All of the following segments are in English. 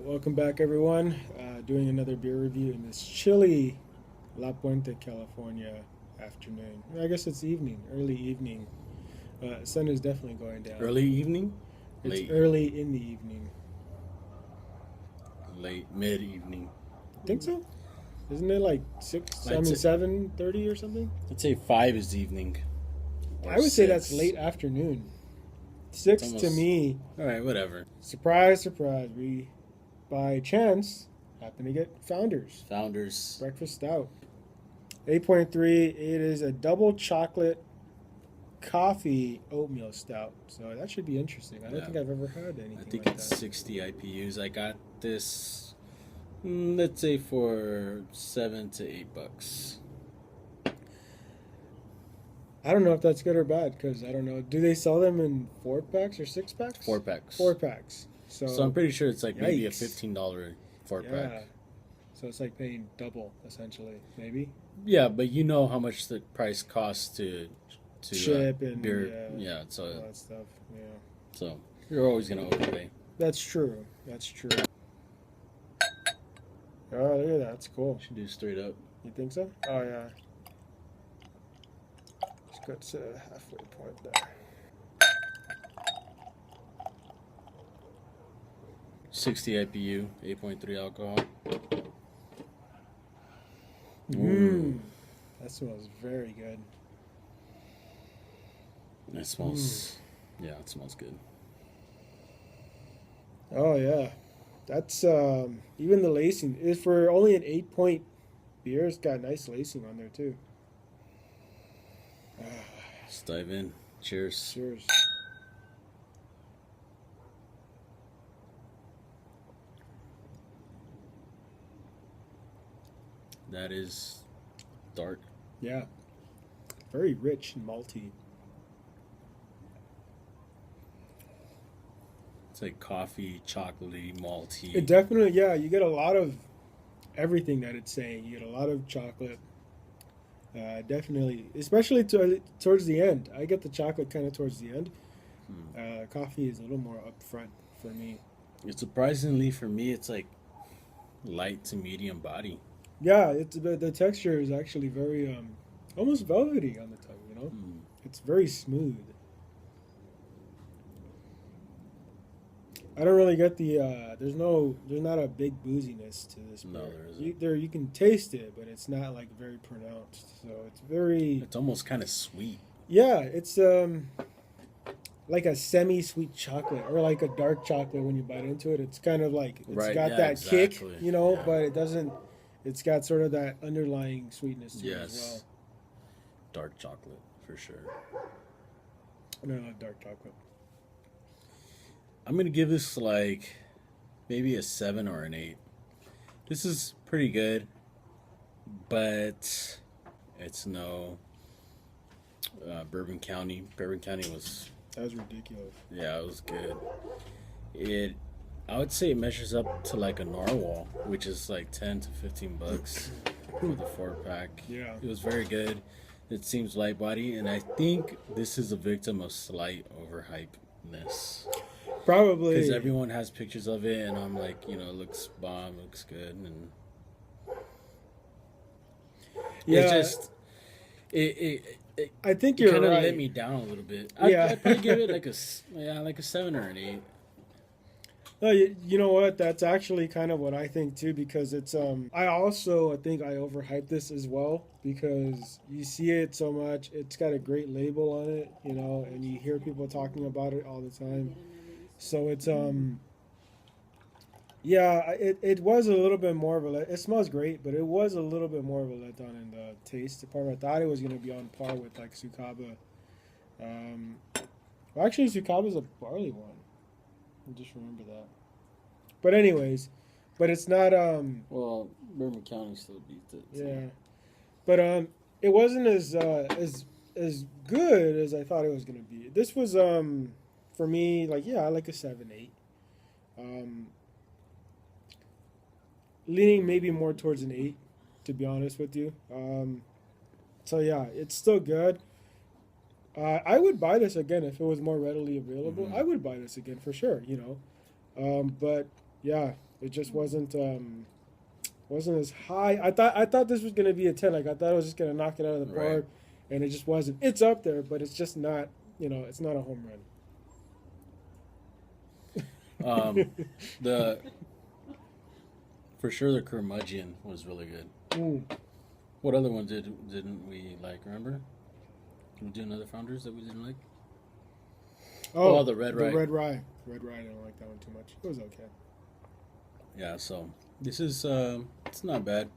Welcome back, everyone. Doing another beer review in this chilly La Puente, California afternoon. I guess it's evening, early evening. Sun is definitely going down. Early evening? It's Late. early in the evening. Late, mid evening. Think so? Isn't it like 6? I'd say- 7:30 or something. I'd say 5 is evening. Or I would say that's 6. late afternoon. 6 It's to almost- me. Alright, whatever. Surprise, surprise. We, by chance, happen to get Founders Founders. Breakfast Stout. 8.3. It is a double chocolate coffee oatmeal stout. So that should be interesting. I don't Yeah. think I've ever had anything I think like it's that. 60 IPUs. I got this, let's say, for $7 to $8. I don't know if that's good or bad because I don't know. Do they sell them in 4-packs or 6-packs? 4-packs. 4-packs. So I'm pretty sure it's like maybe a Yikes. $15 4-pack. yeah. So it's like paying double essentially, maybe. Yeah, but you know how much the price costs to Ship and beer. yeah, So all that stuff. Yeah. so you're always gonna overpay. That's true. That's true. Oh, look at that. That's cool. Should do straight up. You think so? Oh, yeah. Let's go to the halfway point there. 60 IPU, 8.3 alcohol. Mmm. That smells very good. It smells, yeah, it smells good. Oh, yeah. That's, even the lacing. Is for only an 8-point beer, it's got nice lacing on there, too. Let's dive in. Cheers. Cheers. That is dark. Yeah. Very rich and malty. It's like coffee, chocolatey, malty. It definitely, yeah, you get a lot of everything that it's saying. You get a lot of chocolate. Definitely, especially towards the end. I get the chocolate kind of towards the end. Coffee is a little more up front for me. It's surprisingly for me, it's like light to medium body. Yeah, it's the texture is actually very almost velvety on the tongue. You know, it's very smooth. I don't really get the there's not a big booziness to this beer. No, there isn't. You can taste it, but it's not like very pronounced. So it's very It's almost kind of sweet. yeah. It's like a semi-sweet chocolate or like a dark chocolate when you bite into it. It's kind of like it's Right, got yeah, that kick, exactly. you know, Yeah. but it doesn't. It's got sort of that underlying sweetness to it as Yes. Dark chocolate, for sure. well. No, not dark chocolate. I'm going to give this like maybe a 7 or an 8. This is pretty good, but it's no Bourbon County. Bourbon County was, That was ridiculous. yeah, it was good. I would say it measures up to like a narwhal, which is like 10 to 15 bucks for the 4-pack. Yeah. It was very good. It seems light body, and I think this is a victim of slight overhypeness. Probably. Because everyone has pictures of it, and I'm like, it looks bomb, looks good, and Yeah. it's just it I think you're kind of right. let me down a little bit. Yeah. I'd probably give it like a 7 or an 8. No, you know what? That's actually kind of what I think too, because it's I think I overhyped this as well because you see it so much. It's got a great label on it, and you hear people talking about it all the time. So it's yeah, it was a little bit more of a it smells great, but it was a little bit more of a letdown in the taste department. I thought it was gonna be on par with like Sukaba. Well, actually, Sukaba's a barley one. I just remember that. But anyways, but it's not Well, Bourbon County still beats it. So. yeah. But it wasn't as good as I thought it was gonna be. This was for me like I like a 7-8. Leaning maybe more towards an 8, to be honest with you. So yeah, it's still good. I would buy this again if it was more readily available. Mm-hmm. I would buy this again for sure, But yeah, It just wasn't as high. I thought this was gonna be a 10. Like I thought I was just gonna knock it out of the Right. park, and it just wasn't. It's up there, but it's just not. It's not a home run. The for sure the curmudgeon was really good. Mm. What other one didn't we like? Remember? Can we do another Founders that we didn't like? Oh, the red rye. The red rye. Red rye. I don't like that one too much. It was okay. Yeah. So this is it's not bad.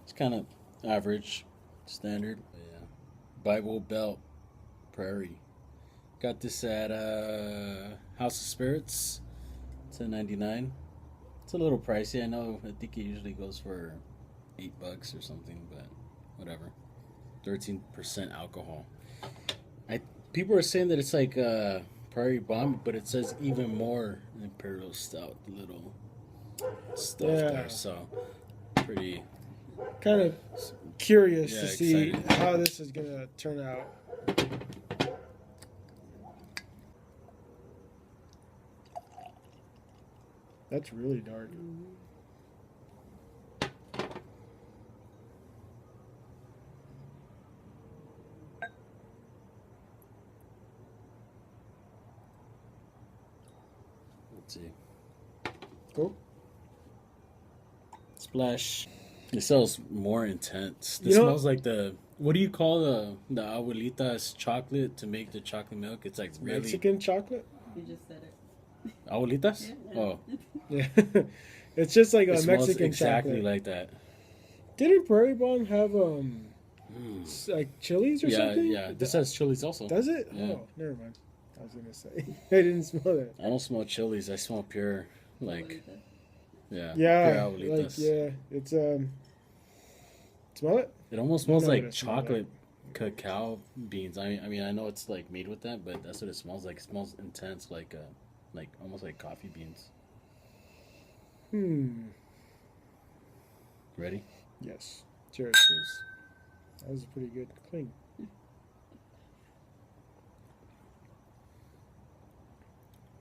It's kind of average, standard. Yeah. Bible Belt, Prairie. Got this at House of Spirits. $10.99. It's a little pricey. I know. I think it usually goes for $8 or something, but whatever. 13% alcohol. People are saying that it's like Prairie Bomb, but it says even more Imperial Stout, little stuff there. So pretty kind of curious to see excited. how this is gonna turn out. That's really dark. Let's see. Cool. Splash. It smells more intense. This You know- smells like the what do you call the abuelita's chocolate to make the chocolate milk? It's like really Mexican chocolate. You just said it. abuelitas. Yeah. Oh, Yeah, it's just like it a smells Mexican exactly chocolate. like that. Didn't Prairie Bomb have Mm. like chilies or Yeah, something? yeah. This has chilies also. Does it? Yeah. Oh, never mind. I was gonna say I didn't smell that. I don't smell chilies. I smell pure like yeah. Yeah, pure like abuelitas. it's Smell it? It almost smells No, like it smells chocolate cacao beans. I mean I know it's like made with that, but that's what it smells like. It smells intense, like almost like coffee beans. Ready? Yes. Cheers. Cheers. That was a pretty good cling.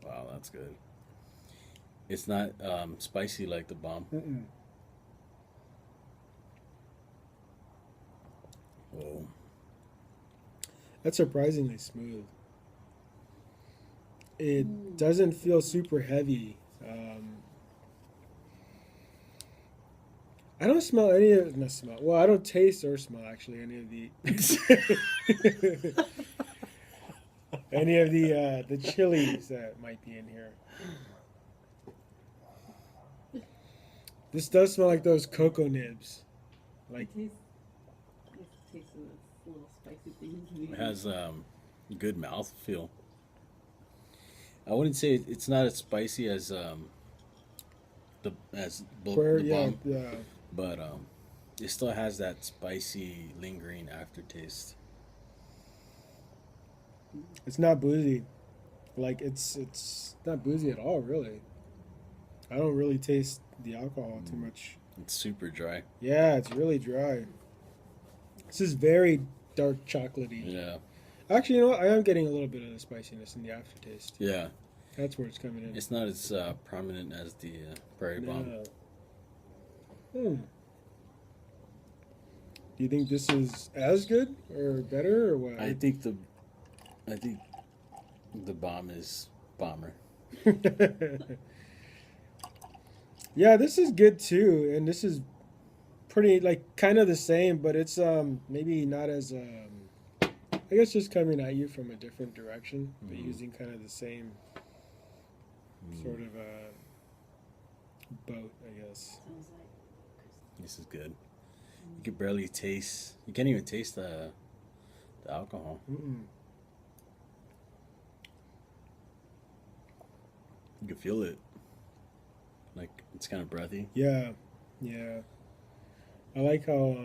Wow, that's good. It's not spicy like the bomb. Mm-mm. Whoa. That's surprisingly smooth. It doesn't feel super heavy. I don't smell any of not smell. Well, I don't taste or smell actually any of the any of the chilies that might be in here. This does smell like those cocoa nibs. Like It tastes of this little spicy thing. It has good mouth feel. I wouldn't say it's not as spicy as the where, yeah, bomb, yeah. but it still has that spicy lingering aftertaste. It's not boozy. Like it's not boozy at all, really. I don't really taste the alcohol too much. It's super dry. Yeah, it's really dry. This is very dark chocolatey. Yeah, Actually, you know what? I am getting a little bit of the spiciness in the aftertaste. yeah. That's where it's coming in. It's not as prominent as the Prairie Bomb. No. Do you think this is as good or better or what? I think the bomb is bomber. Yeah, this is good too, and this is pretty like kind of the same, but it's maybe not as I guess just coming at you from a different direction, but using kind of the same sort of boat, I guess. Sounds like This is good. You can barely taste. You can't even taste the alcohol. Mm-mm. You can feel it. Like it's kind of breathy. Yeah, yeah. I like how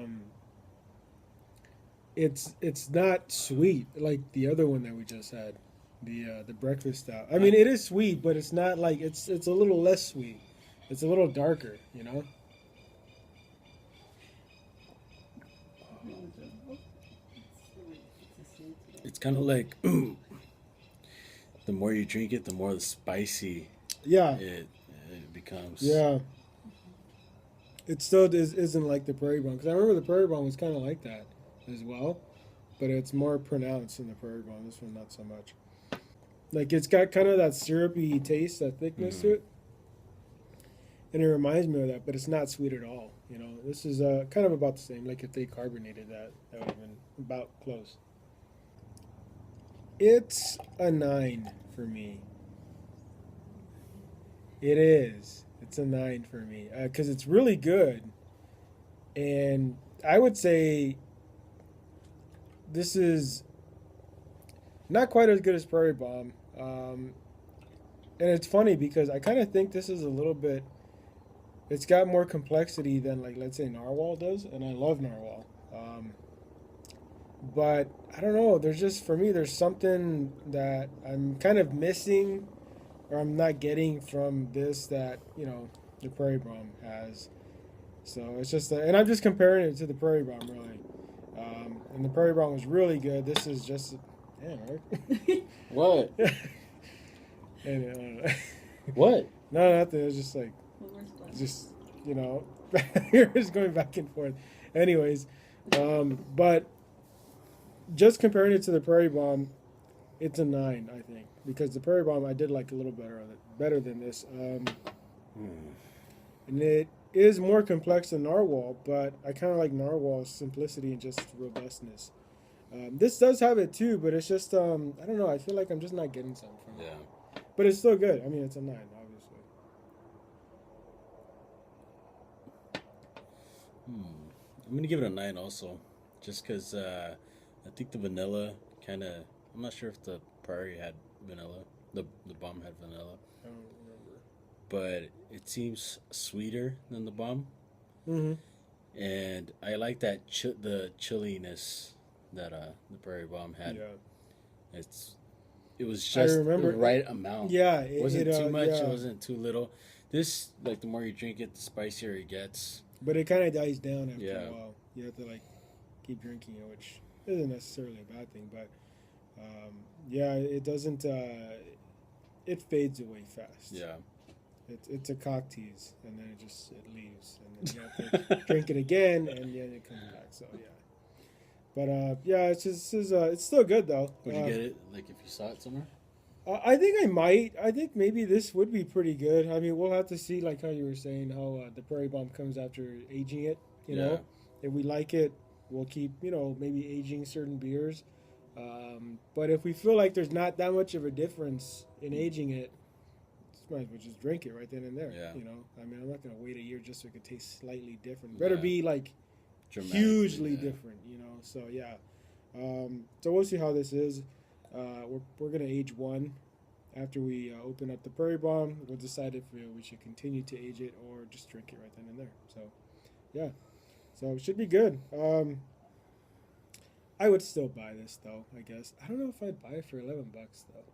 it's not sweet like the other one that we just had, the breakfast stout. I mean, it is sweet, but it's not like it's a little less sweet. It's a little darker, you know. It's kind of like the more you drink it, the more the spicy Yeah, it becomes. yeah. It still isn't like the Prairie Bomb, because I remember the Prairie Bomb was kind of like that as well, but it's more pronounced in the Prairie Bomb. This one, not so much. Like it's got kind of that syrupy taste, that thickness to it, and it reminds me of that. But it's not sweet at all. You know, this is kind of about the same. Like if they carbonated that, that would have been about close. It's a 9 for me. It is. It's a 9 for me because it's really good, and I would say this is not quite as good as Prairie Bomb. And it's funny because I kind of think this is a little bit. It's got more complexity than, like, let's say Narwhal does, and I love Narwhal. But I don't know. There's just, for me, there's something that I'm kind of missing, or I'm not getting from this that, you know, the Prairie Bomb has. So it's just, and I'm just comparing it to the Prairie Bomb, really. And the Prairie Bomb was really good. This is just, damn, right? What? And, What? no, nothing. It was just like, Well, where's Glenn? just, you know, you're just going back and forth. Anyways, but just comparing it to the Prairie Bomb, it's a 9, I think, because the Prairie Bomb I did like a little better than this, and it is more complex than Narwhal, but I kind of like Narwhal's simplicity and just robustness. This does have it too, but it's just I don't know. I feel like I'm just not getting something from it. Yeah. But it's still good. I mean, it's a 9, obviously. I'm gonna give it a 9 also, just because I think the vanilla kind of. I'm not sure if the Prairie had vanilla. The bomb had vanilla, I don't remember. but it seems sweeter than the bomb, Mm-hmm. and I like that the chilliness that the Prairie Bomb had. Yeah. It was just remember- the right amount. Yeah. It wasn't too much. Yeah. It wasn't too little. This, like, the more you drink it, the spicier it gets. But it kind of dies down after Yeah. a while. You have to, like, keep drinking it, which isn't necessarily a bad thing. But yeah, it doesn't. It fades away fast. Yeah. It's a cock tease, and then it leaves, and then you have to drink it again, and then it comes back. So yeah. But yeah, it's still good though. Would you get it, like, if you saw it somewhere? I think I might. I think maybe this would be pretty good. I mean, we'll have to see, like how you were saying, how the Prairie Bomb comes after aging it. You know, if we like it, we'll keep, you know, maybe aging certain beers. But if we feel like there's not that much of a difference in aging it, might as well just drink it right then and there. Yeah. You know, I mean, I'm not gonna wait a year just so it could taste slightly different. Better Yeah. be like Dramatically, hugely yeah. different. You know, so yeah. So we'll see how this is. We're gonna age one. After we open up the Prairie Bomb, we'll decide if we should continue to age it or just drink it right then and there. So, yeah. So it should be good. I would still buy this though, I guess. I don't know if I'd buy it for $11 though.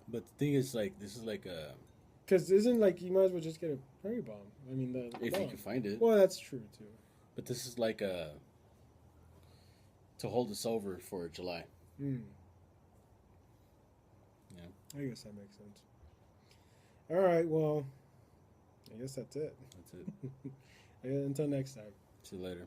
But the thing is, like, this is like a. Because isn't, like, you might as well just get a Prairie Bomb. I mean, the If bomb. you can find it. Well, that's true too. But this is like a. To hold us over for July. Mm. Yeah. I guess that makes sense. All right, well, I guess that's it. That's it. Until next time. See you later.